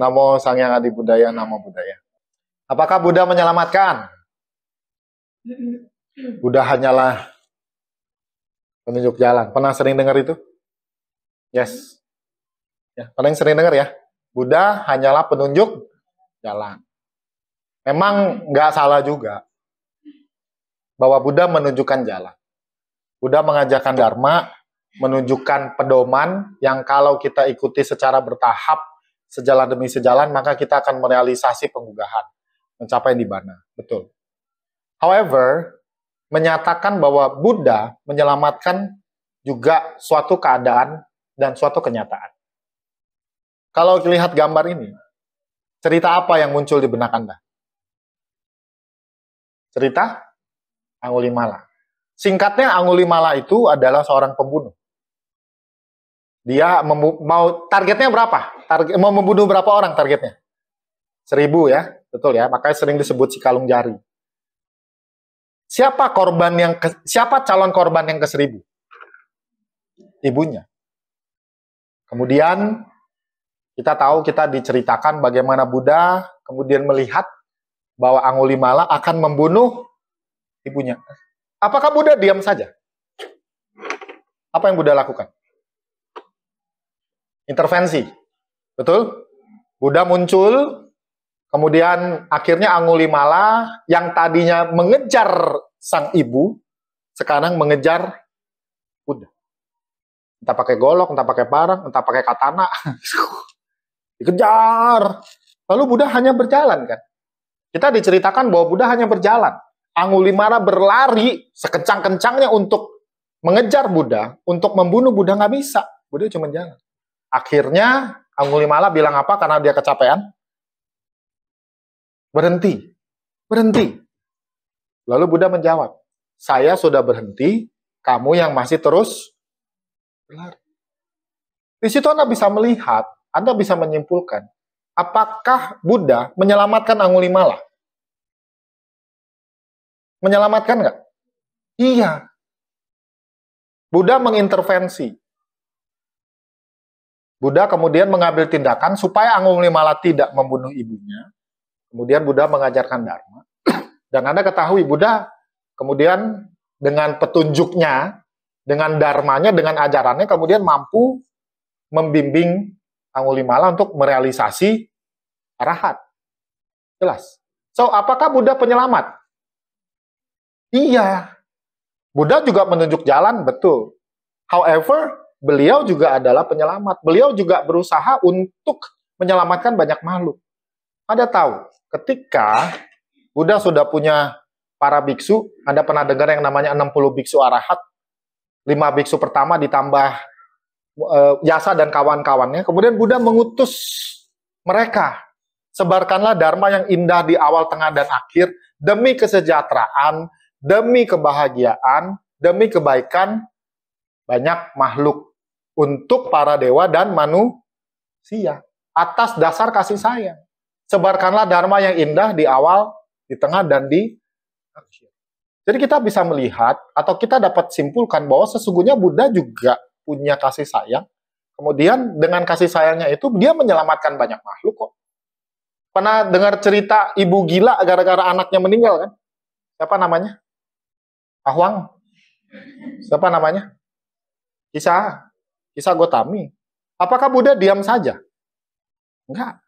Namo Sang Hyang Adi Budaya, Namo Buddhaya. Apakah Buddha menyelamatkan? Buddha hanyalah penunjuk jalan. Pernah sering dengar itu? Yes. Ya, paling sering dengar ya. Buddha hanyalah penunjuk jalan. Memang nggak salah juga bahwa Buddha menunjukkan jalan. Buddha mengajarkan dharma, menunjukkan pedoman yang kalau kita ikuti secara bertahap, sejalan demi sejalan, maka kita akan merealisasi penggugahan, mencapai nibbana. Betul. However, menyatakan bahwa Buddha menyelamatkan juga suatu keadaan dan suatu kenyataan. Kalau lihat gambar ini, cerita apa yang muncul di benak Anda? Cerita Angulimala. Singkatnya, Angulimala itu adalah seorang pembunuh. Dia mau targetnya berapa? Mau membunuh berapa orang targetnya? 1000 ya, betul ya. Makanya sering disebut si kalung jari. Siapa calon korban yang ke-1000? Ibunya. Kemudian kita tahu, kita diceritakan bagaimana Buddha kemudian melihat bahwa Angulimala akan membunuh ibunya. Apakah Buddha diam saja? Apa yang Buddha lakukan? Intervensi. Betul? Buddha muncul, kemudian akhirnya Angulimala yang tadinya mengejar sang ibu, sekarang mengejar Buddha. Entah pakai golok, entah pakai parang, entah pakai katana. Dikejar. Lalu Buddha hanya berjalan kan. Kita diceritakan bahwa Buddha hanya berjalan. Angulimala berlari sekencang-kencangnya untuk mengejar Buddha, untuk membunuh Buddha, nggak bisa. Buddha cuma jalan. Akhirnya Angulimala bilang apa karena dia kecapean? Berhenti. Berhenti. Lalu Buddha menjawab, saya sudah berhenti, kamu yang masih terus berlari. Di situ Anda bisa melihat, Anda bisa menyimpulkan, apakah Buddha menyelamatkan Angulimala? Menyelamatkan nggak? Iya. Buddha mengintervensi. Buddha kemudian mengambil tindakan supaya Angulimala tidak membunuh ibunya. Kemudian Buddha mengajarkan dharma. Dan Anda ketahui, Buddha kemudian dengan petunjuknya, dengan dharmanya, dengan ajarannya, kemudian mampu membimbing Angulimala untuk merealisasi arahat. Jelas. So, apakah Buddha penyelamat? Iya. Buddha juga menunjuk jalan, betul. However, beliau juga adalah penyelamat. Beliau juga berusaha untuk menyelamatkan banyak makhluk. Anda tahu, ketika Buddha sudah punya para biksu, Anda pernah dengar yang namanya 60 biksu arahat, 5 biksu pertama ditambah Yasa dan kawan-kawannya, kemudian Buddha mengutus mereka, sebarkanlah dharma yang indah di awal, tengah, dan akhir, demi kesejahteraan, demi kebahagiaan, demi kebaikan banyak makhluk, untuk para dewa dan manusia, atas dasar kasih sayang. Sebarkanlah dharma yang indah di awal, di tengah, dan di akhir. Jadi kita bisa melihat, atau kita dapat simpulkan bahwa sesungguhnya Buddha juga punya kasih sayang. Kemudian dengan kasih sayangnya itu, dia menyelamatkan banyak makhluk kok. Pernah dengar cerita ibu gila gara-gara anaknya meninggal kan? Siapa namanya? Ahwang. Siapa namanya? Kisah Gotami. Apakah Buddha diam saja? Enggak.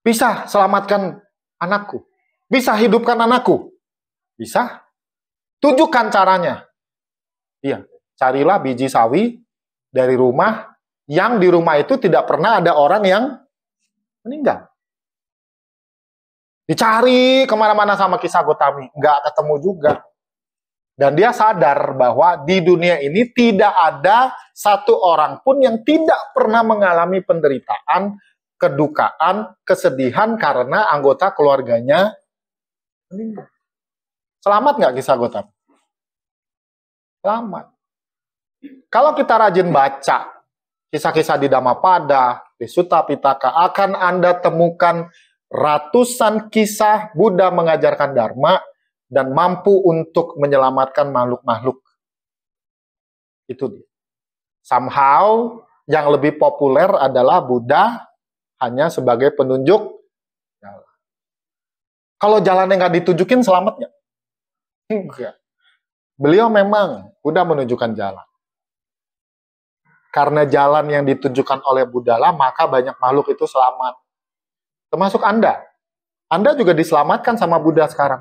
Bisa selamatkan anakku. Bisa hidupkan anakku. Bisa. Tunjukkan caranya. Iya. Carilah biji sawi dari rumah, yang di rumah itu tidak pernah ada orang yang meninggal. Dicari kemana-mana sama kisah Gotami. Enggak ketemu juga. Dan dia sadar bahwa di dunia ini tidak ada satu orang pun yang tidak pernah mengalami penderitaan, kedukaan, kesedihan karena anggota keluarganya meninggal. Selamat nggak kisah Gotami? Selamat. Kalau kita rajin baca kisah-kisah di Dhammapada, di Sutta Pitaka, akan Anda temukan ratusan kisah Buddha mengajarkan dharma dan mampu untuk menyelamatkan makhluk-makhluk. Itu dia. Somehow, yang lebih populer adalah Buddha hanya sebagai penunjuk jalan. Kalau jalannya nggak ditunjukin, selamat nggak? Enggak. Beliau memang Buddha menunjukkan jalan. Karena jalan yang ditunjukkan oleh Buddha lah, maka banyak makhluk itu selamat. Termasuk Anda. Anda juga diselamatkan sama Buddha sekarang.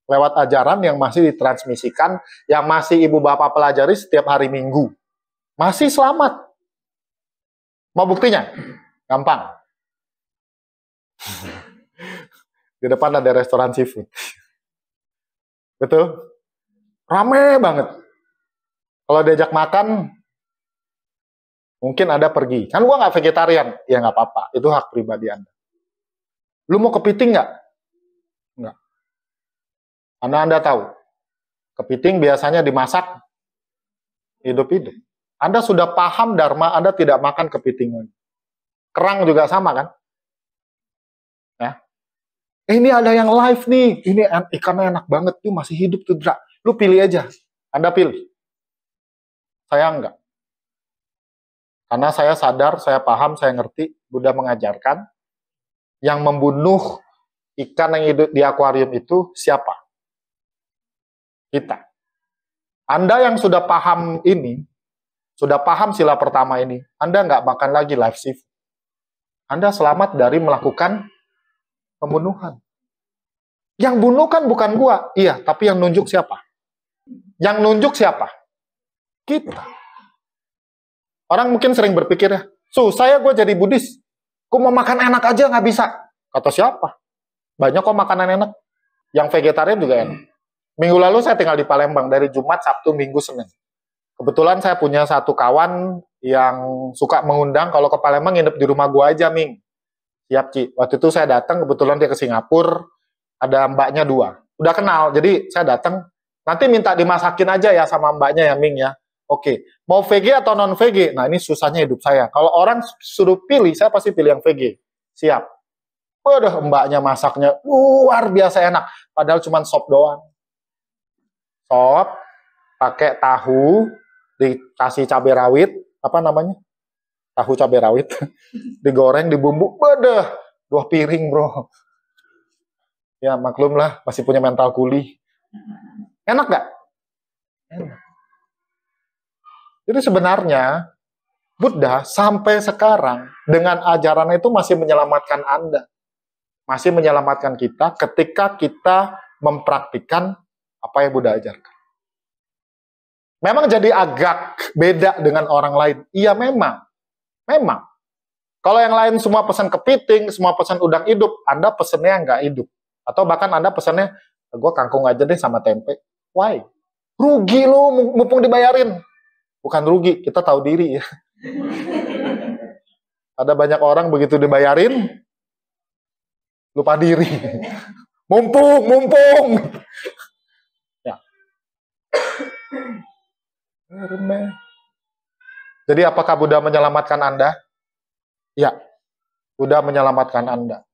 Lewat ajaran yang masih ditransmisikan, yang masih ibu bapak pelajari setiap hari Minggu. Masih selamat. Mau buktinya? Gampang. Di depan ada restoran seafood. Betul? Rame banget. Kalau diajak makan, mungkin Anda pergi. Kan gua nggak vegetarian. Ya nggak apa-apa. Itu hak pribadi Anda. Lu mau kepiting nggak? Nggak. Karena Anda tahu, kepiting biasanya dimasak hidup-hidup. Anda sudah paham Dharma, Anda tidak makan kepiting. Kerang juga sama kan? Ya. Ini ada yang live nih, ini ikannya enak banget, tuh masih hidup tuh, Dra. Lu pilih aja, Anda pilih. Saya enggak. Karena saya sadar, saya paham, saya ngerti, Buddha mengajarkan, yang membunuh ikan yang hidup di akuarium itu siapa? Kita. Anda yang sudah paham ini, sudah paham sila pertama ini, Anda nggak makan lagi live seafood. Anda selamat dari melakukan pembunuhan. Yang bunuh kan bukan gua, iya, tapi yang nunjuk siapa? Yang nunjuk siapa? Kita. Orang mungkin sering berpikir ya, saya gue jadi Buddhis, gue mau makan enak aja nggak bisa. Kata siapa? Banyak kok makanan enak. Yang vegetarian juga enak. Minggu lalu saya tinggal di Palembang, dari Jumat, Sabtu, Minggu, Senin. Kebetulan saya punya satu kawan yang suka mengundang, kalau ke Palembang nginep di rumah gua aja, Ming. Siap, Ci. Waktu itu saya datang, kebetulan dia ke Singapura, ada mbaknya 2. Udah kenal, jadi saya datang, nanti minta dimasakin aja ya sama mbaknya ya, Ming ya. Oke, mau VG atau non-VG? Nah, ini susahnya hidup saya. Kalau orang suruh pilih, saya pasti pilih yang VG. Siap. Waduh, mbaknya masaknya luar biasa enak. Padahal cuma sop doang. Sop, pakai tahu, dikasih cabai rawit, apa namanya? Tahu cabai rawit, digoreng, dibumbu, waduh, 2 piring bro. Ya maklum lah, masih punya mental kuli. Enak gak? Enak. Jadi sebenarnya, Buddha sampai sekarang, dengan ajarannya itu masih menyelamatkan Anda. Masih menyelamatkan kita ketika kita mempraktikkan apa yang Buddha ajarkan. Memang jadi agak beda dengan orang lain. Iya memang. Memang. Kalau yang lain semua pesan kepiting, semua pesan udang hidup, Anda pesennya nggak hidup. Atau bahkan Anda pesennya, gue kangkung aja deh sama tempe. Why? Rugi lu, mumpung dibayarin. Bukan rugi, kita tahu diri ya. Ada banyak orang begitu dibayarin, lupa diri. Mumpung. Ya. Jadi apakah Buddha menyelamatkan Anda? Ya, Buddha menyelamatkan Anda.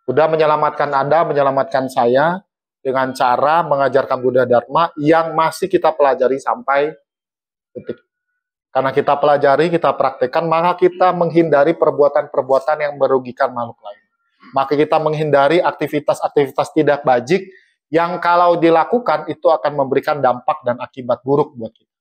Buddha menyelamatkan Anda, menyelamatkan saya dengan cara mengajarkan Buddha Dharma yang masih kita pelajari sampai detik. Karena kita pelajari, kita praktekkan, maka kita menghindari perbuatan-perbuatan yang merugikan makhluk lain. Maka kita menghindari aktivitas-aktivitas tidak bajik yang kalau dilakukan itu akan memberikan dampak dan akibat buruk buat kita.